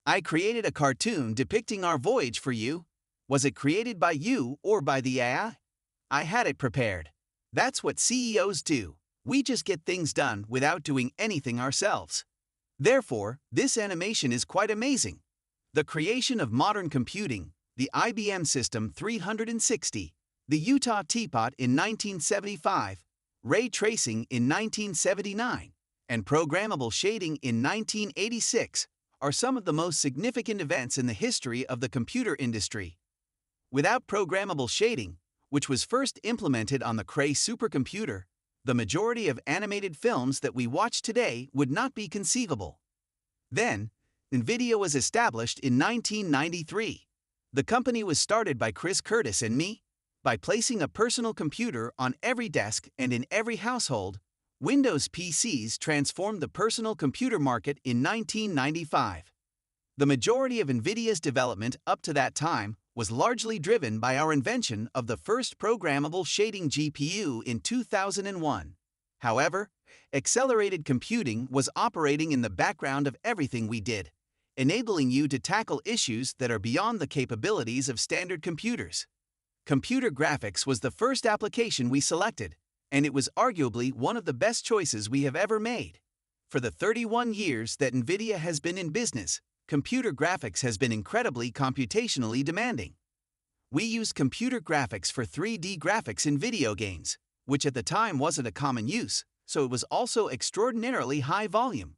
I created a cartoon depicting our voyage for you. Was it created by you or by the AI? I had it prepared. That's what CEOs do. We just get things done without doing anything ourselves. Therefore, this animation is quite amazing. The creation of modern computing, the IBM System 360, the Utah Teapot in 1975, ray tracing in 1979, and programmable shading in 1986 are some of the most significant events in the history of the computer industry. Without programmable shading, which was first implemented on the Cray supercomputer, the majority of animated films that we watch today would not be conceivable. Then, Nvidia was established in 1993. The company was started by Chris Curtis and me. By placing a personal computer on every desk and in every household, Windows PCs transformed the personal computer market in 1995. The majority of Nvidia's development up to that time was largely driven by our invention of the first programmable shading GPU in 2001. However, accelerated computing was operating in the background of everything we did, enabling you to tackle issues that are beyond the capabilities of standard computers. Computer graphics was the first application we selected, and it was arguably one of the best choices we have ever made. For the 31 years that Nvidia has been in business, computer graphics has been incredibly computationally demanding. We use computer graphics for 3D graphics in video games, which at the time wasn't a common use, so it was also extraordinarily high volume.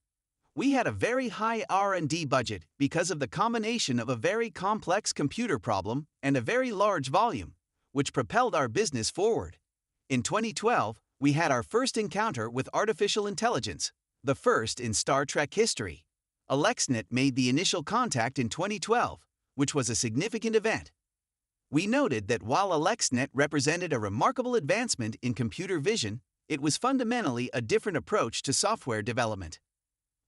We had a very high R&D budget because of the combination of a very complex computer problem and a very large volume, which propelled our business forward. In 2012, we had our first encounter with artificial intelligence, the first in Star Trek history. AlexNet made the initial contact in 2012, which was a significant event. We noted that while AlexNet represented a remarkable advancement in computer vision, it was fundamentally a different approach to software development.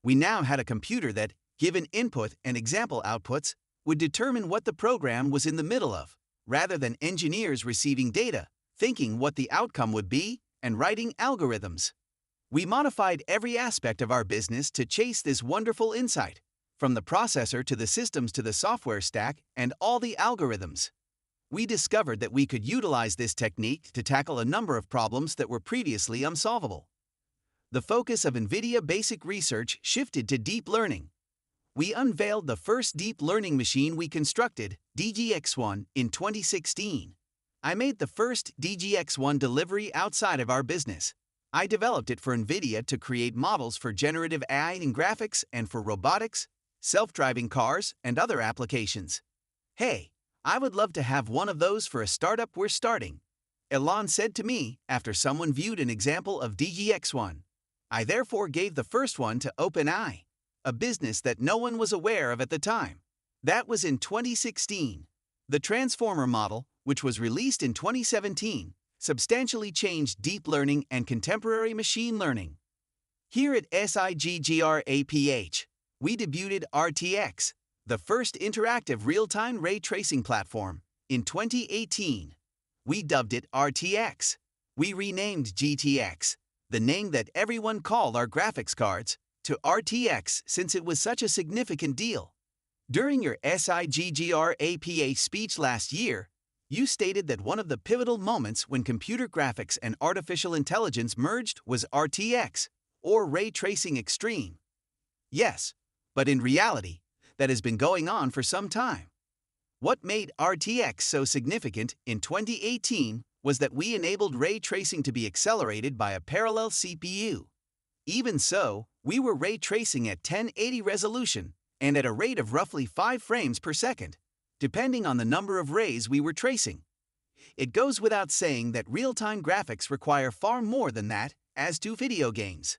We now had a computer that, given input and example outputs, would determine what the program was in the middle of, rather than engineers receiving data, thinking what the outcome would be, and writing algorithms. We modified every aspect of our business to chase this wonderful insight, from the processor to the systems to the software stack and all the algorithms. We discovered that we could utilize this technique to tackle a number of problems that were previously unsolvable. The focus of NVIDIA basic research shifted to deep learning. We unveiled the first deep learning machine we constructed, DGX-1, in 2016. I made the first DGX-1 delivery outside of our business. I developed it for NVIDIA to create models for generative AI in graphics and for robotics, self-driving cars, and other applications. Hey, I would love to have one of those for a startup we're starting, Elon said to me after someone viewed an example of DGX-1. I therefore gave the first one to OpenAI, a business that no one was aware of at the time. That was in 2016. The Transformer model, which was released in 2017, substantially changed deep learning and contemporary machine learning. Here at SIGGRAPH, we debuted RTX, the first interactive real-time ray tracing platform, in 2018. We dubbed it RTX. We renamed GTX, the name that everyone called our graphics cards, to RTX since it was such a significant deal. During your SIGGRAPH speech last year, you stated that one of the pivotal moments when computer graphics and artificial intelligence merged was RTX, or Ray Tracing Extreme. Yes, but in reality, that has been going on for some time. What made RTX so significant in 2018 was that we enabled ray tracing to be accelerated by a parallel CPU. Even so, we were ray tracing at 1080 resolution and at a rate of roughly 5 frames per second, depending on the number of rays we were tracing. It goes without saying that real-time graphics require far more than that, as do video games.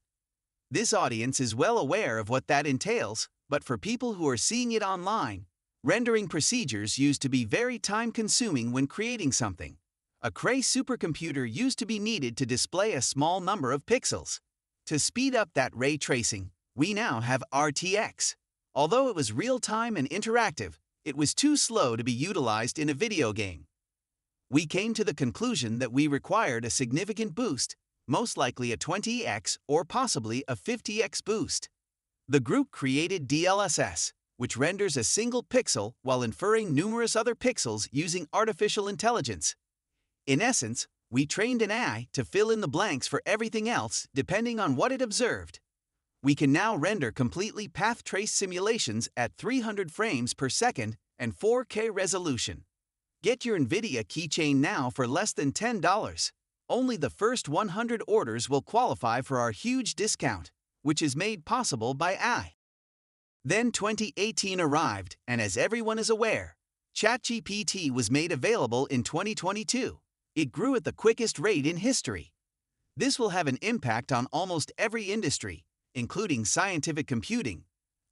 This audience is well aware of what that entails, but for people who are seeing it online, rendering procedures used to be very time-consuming when creating something. A Cray supercomputer used to be needed to display a small number of pixels. To speed up that ray tracing, we now have RTX. Although it was real-time and interactive, it was too slow to be utilized in a video game. We came to the conclusion that we required a significant boost, most likely a 20x or possibly a 50x boost. The group created DLSS, which renders a single pixel while inferring numerous other pixels using artificial intelligence. In essence, we trained an AI to fill in the blanks for everything else depending on what it observed. We can now render completely path trace simulations at 300 frames per second and 4K resolution. Get your Nvidia keychain now for less than $10. Only the first 100 orders will qualify for our huge discount, which is made possible by AI. Then 2018 arrived, and as everyone is aware, ChatGPT was made available in 2022. It grew at the quickest rate in history. This will have an impact on almost every industry, including scientific computing,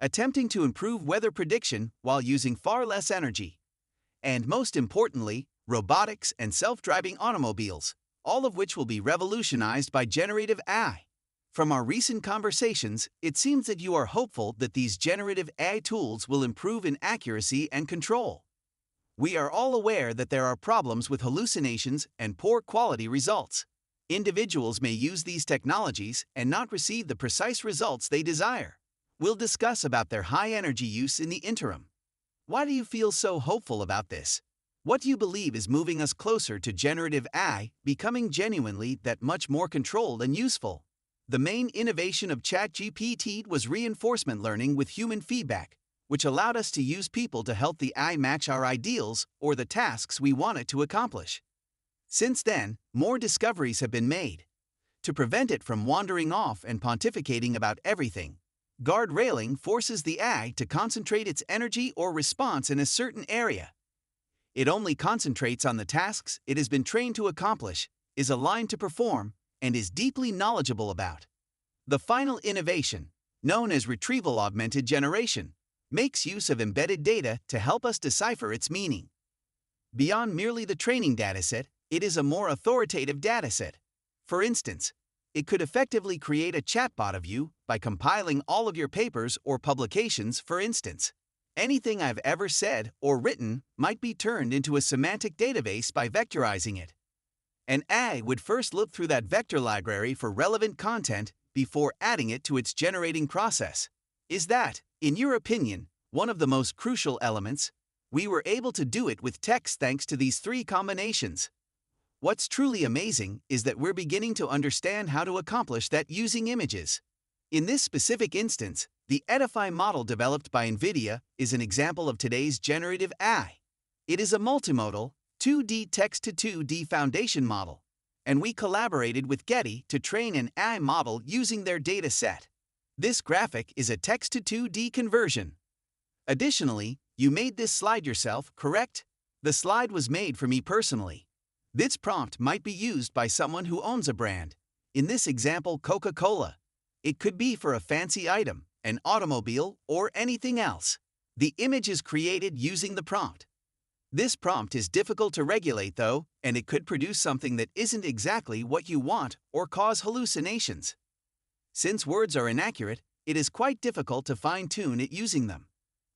attempting to improve weather prediction while using far less energy, and most importantly, robotics and self-driving automobiles, all of which will be revolutionized by generative AI. From our recent conversations, it seems that you are hopeful that these generative AI tools will improve in accuracy and control. We are all aware that there are problems with hallucinations and poor quality results. Individuals may use these technologies and not receive the precise results they desire. We'll discuss about their high energy use in the interim. Why do you feel so hopeful about this? What do you believe is moving us closer to generative AI becoming genuinely that much more controlled and useful? The main innovation of ChatGPT was reinforcement learning with human feedback, which allowed us to use people to help the AI match our ideals or the tasks we want it to accomplish. Since then, more discoveries have been made. To prevent it from wandering off and pontificating about everything, guardrailing forces the AI to concentrate its energy or response in a certain area. It only concentrates on the tasks it has been trained to accomplish, is aligned to perform, and is deeply knowledgeable about. The final innovation, known as retrieval augmented generation, makes use of embedded data to help us decipher its meaning. Beyond merely the training dataset, it is a more authoritative dataset. For instance, it could effectively create a chatbot of you by compiling all of your papers or publications, for instance. Anything I've ever said or written might be turned into a semantic database by vectorizing it. An AI would first look through that vector library for relevant content before adding it to its generating process. Is that, in your opinion, one of the most crucial elements? We were able to do it with text thanks to these three combinations. What's truly amazing is that we're beginning to understand how to accomplish that using images. In this specific instance, the Edify model developed by Nvidia is an example of today's generative AI. It is a multimodal, 2D text-to-2D foundation model, and we collaborated with Getty to train an AI model using their data set. This graphic is a text-to-2D conversion. Additionally, you made this slide yourself, correct? The slide was made for me personally. This prompt might be used by someone who owns a brand. In this example, Coca-Cola. It could be for a fancy item, an automobile, or anything else. The image is created using the prompt. This prompt is difficult to regulate though, and it could produce something that isn't exactly what you want or cause hallucinations. Since words are inaccurate, it is quite difficult to fine-tune it using them.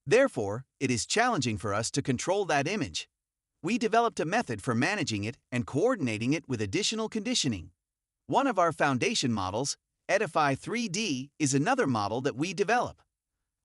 Therefore, it is challenging for us to control that image. We developed a method for managing it and coordinating it with additional conditioning. One of our foundation models, Edify 3D, is another model that we develop.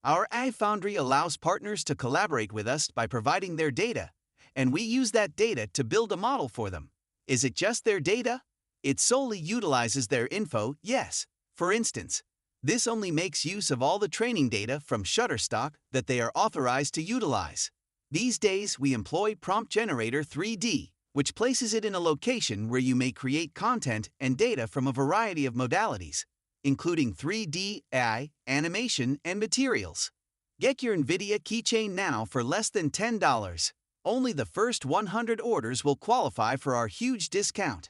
Our AI Foundry allows partners to collaborate with us by providing their data, and we use that data to build a model for them. Is it just their data? It solely utilizes their info, yes. For instance, this only makes use of all the training data from Shutterstock that they are authorized to utilize. These days, we employ Prompt Generator 3D, which places it in a location where you may create content and data from a variety of modalities, including 3D, AI, animation, and materials. Get your Nvidia keychain now for less than $10. Only the first 100 orders will qualify for our huge discount.